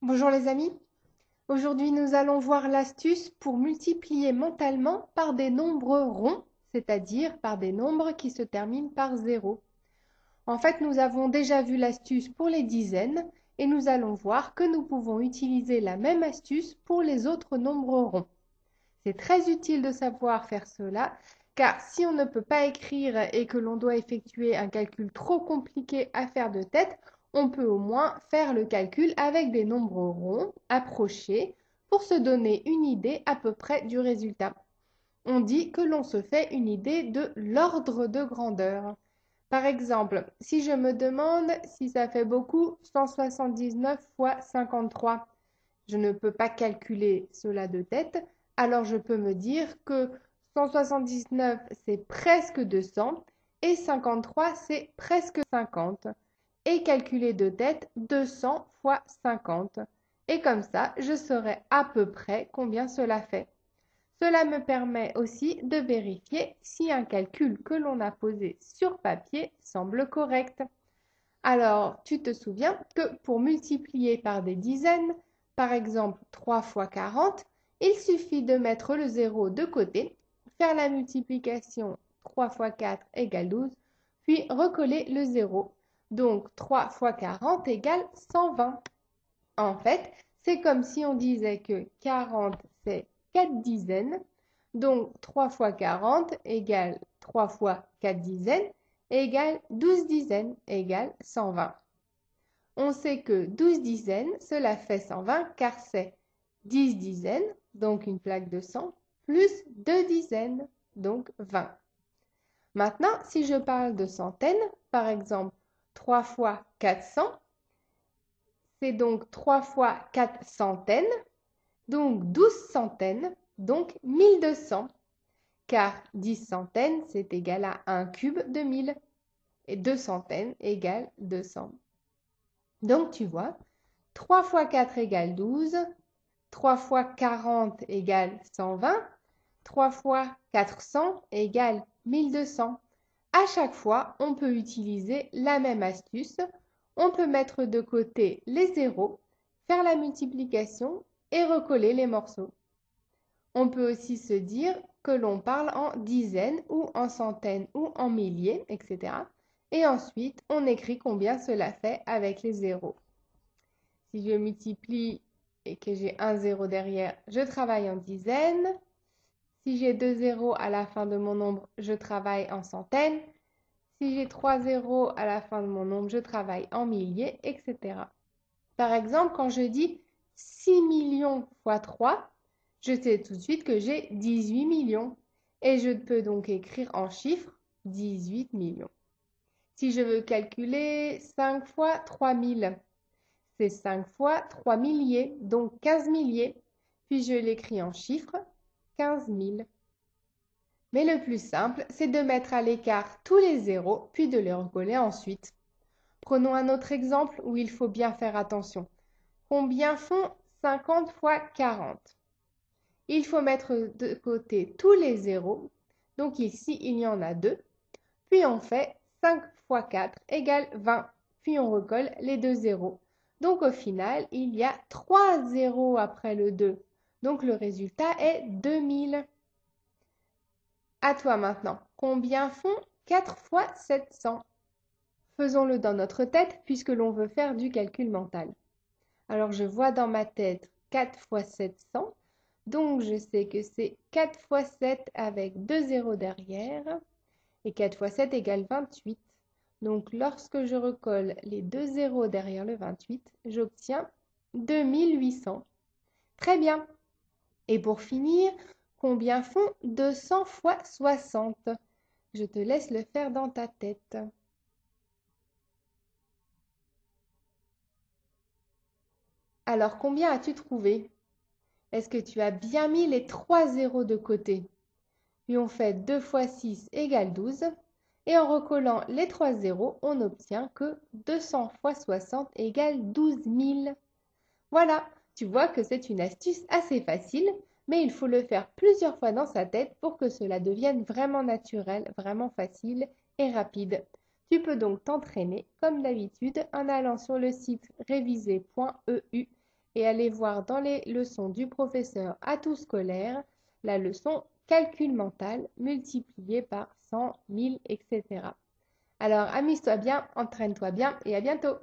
Bonjour les amis, aujourd'hui nous allons voir l'astuce pour multiplier mentalement par des nombres ronds, c'est-à-dire par des nombres qui se terminent par 0. En fait, nous avons déjà vu l'astuce pour les dizaines et nous allons voir que nous pouvons utiliser la même astuce pour les autres nombres ronds. C'est très utile de savoir faire cela car si on ne peut pas écrire et que l'on doit effectuer un calcul trop compliqué à faire de tête, on peut au moins faire le calcul avec des nombres ronds approchés pour se donner une idée à peu près du résultat. On dit que l'on se fait une idée de l'ordre de grandeur. Par exemple, si je me demande si ça fait beaucoup 179 fois 53, je ne peux pas calculer cela de tête, alors je peux me dire que 179 c'est presque 200 et 53 c'est presque 50. Et calculer de tête 200 fois 50. Et comme ça, je saurai à peu près combien cela fait. Cela me permet aussi de vérifier si un calcul que l'on a posé sur papier semble correct. Alors, tu te souviens que pour multiplier par des dizaines, par exemple 3 fois 40, il suffit de mettre le 0 de côté, faire la multiplication 3 fois 4 égale 12, puis recoller le 0. Donc 3 fois 40 égale 120. En fait, c'est comme si on disait que 40 c'est 4 dizaines, donc 3 fois 40 égale 3 fois 4 dizaines égale 12 dizaines égale 120. On sait que 12 dizaines, cela fait 120 car c'est 10 dizaines, donc une plaque de 100, plus 2 dizaines, donc 20. Maintenant, si je parle de centaines, par exemple 3 fois 400, c'est donc 3 fois 4 centaines, donc 12 centaines, donc 1200, car 10 centaines, c'est égal à 1 cube de 1000, et 2 centaines égale 200. Donc tu vois, 3 fois 4 égale 12, 3 fois 40 égale 120, 3 fois 400 égale 1200. À chaque fois, on peut utiliser la même astuce. On peut mettre de côté les zéros, faire la multiplication et recoller les morceaux. On peut aussi se dire que l'on parle en dizaines ou en centaines ou en milliers, etc. Et ensuite, on écrit combien cela fait avec les zéros. Si je multiplie et que j'ai un zéro derrière, je travaille en dizaines. Si j'ai deux zéros à la fin de mon nombre, je travaille en centaines. Si j'ai 3 zéros à la fin de mon nombre, je travaille en milliers, etc. Par exemple, quand je dis 6 millions fois 3, je sais tout de suite que j'ai 18 millions. Et je peux donc écrire en chiffres 18 millions. Si je veux calculer 5 fois 3000, c'est 5 fois 3 milliers, donc 15 milliers. Puis je l'écris en chiffres 15 000. Mais le plus simple, c'est de mettre à l'écart tous les zéros, puis de les recoller ensuite. Prenons un autre exemple où il faut bien faire attention. Combien font 50 fois 40? Il faut mettre de côté tous les zéros. Donc ici, il y en a 2. Puis on fait 5 fois 4 égale 20. Puis on recolle les deux zéros. Donc au final, il y a 3 zéros après le 2. Donc le résultat est 2000. À toi maintenant. Combien font 4 fois 700? Faisons-le dans notre tête puisque l'on veut faire du calcul mental. Alors je vois dans ma tête 4 fois 700. Donc je sais que c'est 4 fois 7 avec 2 zéros derrière. Et 4 fois 7 égale 28. Donc lorsque je recolle les deux zéros derrière le 28, j'obtiens 2800. Très bien. Et pour finir, combien font 200 fois 60? Je te laisse le faire dans ta tête. Alors, combien as-tu trouvé? Est-ce que tu as bien mis les 3 zéros de côté? Puis on fait 2 fois 6 égale 12. Et en recollant les 3 zéros, on obtient que 200 fois 60 égale 12 000. Voilà, tu vois que c'est une astuce assez facile, mais il faut le faire plusieurs fois dans sa tête pour que cela devienne vraiment naturel, vraiment facile et rapide. Tu peux donc t'entraîner comme d'habitude en allant sur le site réviser.eu et allez voir dans les leçons du professeur Atout scolaire la leçon calcul mental multiplié par 100, 1000, etc. Alors amuse-toi bien, entraîne-toi bien et à bientôt!